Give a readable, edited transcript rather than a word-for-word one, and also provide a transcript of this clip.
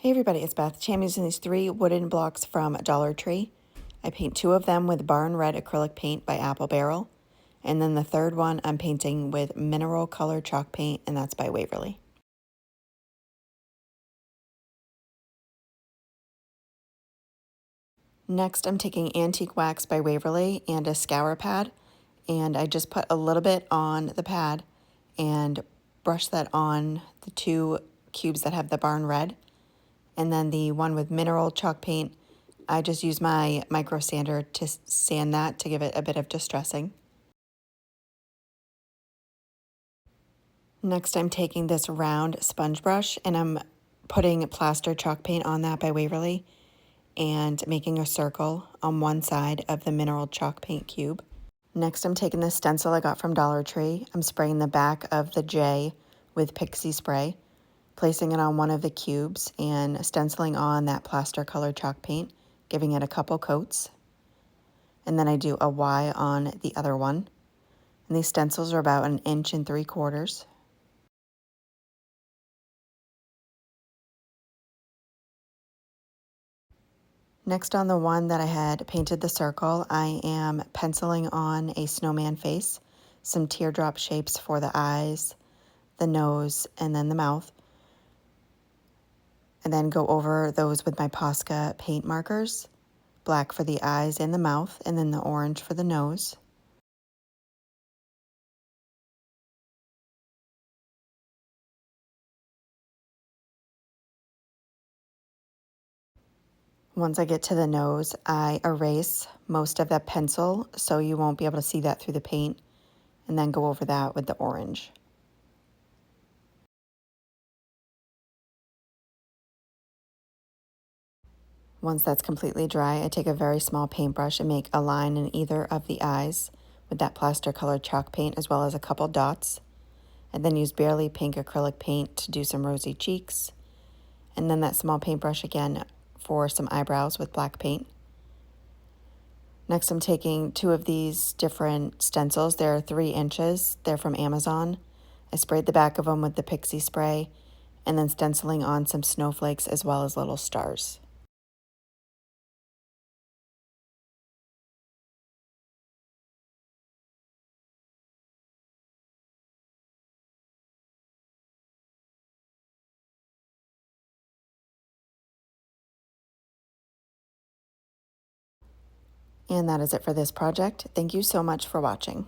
Hey everybody, it's Beth. I'm using these 3 wooden blocks from Dollar Tree. I paint 2 of them with Barn Red acrylic paint by Apple Barrel. And then the third one I'm painting with mineral color chalk paint, and that's by Waverly. Next, I'm taking Antique Wax by Waverly and a scour pad. And I just put a little bit on the pad and brush that on the 2 cubes that have the Barn Red. And then the one with mineral chalk paint, I just use my micro sander to sand that to give it a bit of distressing. Next, I'm taking this round sponge brush and I'm putting Plaster chalk paint on that by Waverly and making a circle on one side of the mineral chalk paint cube. Next, I'm taking this stencil I got from Dollar Tree. I'm spraying the back of the J with Pixie Spray, placing it on one of the cubes and stenciling on that Plaster color chalk paint, giving it a couple coats. And then I do a Y on the other one. And these stencils are about 1 3/4 inches. Next, on the one that I had painted the circle, I am penciling on a snowman face, some teardrop shapes for the eyes, the nose, and then the mouth. And then go over those with my Posca paint markers, black for the eyes and the mouth, and then the orange for the nose. Once I get to the nose, I erase most of that pencil so you won't be able to see that through the paint, and then go over that with the orange. Once that's completely dry, I take a very small paintbrush and make a line in either of the eyes with that Plaster colored chalk paint, as well as a couple dots. And then use barely pink acrylic paint to do some rosy cheeks. And then that small paintbrush again for some eyebrows with black paint. Next, I'm taking 2 of these different stencils. They're 3 inches. They're from Amazon. I sprayed the back of them with the Pixie Spray and then stenciling on some snowflakes as well as little stars. And that is it for this project. Thank you so much for watching.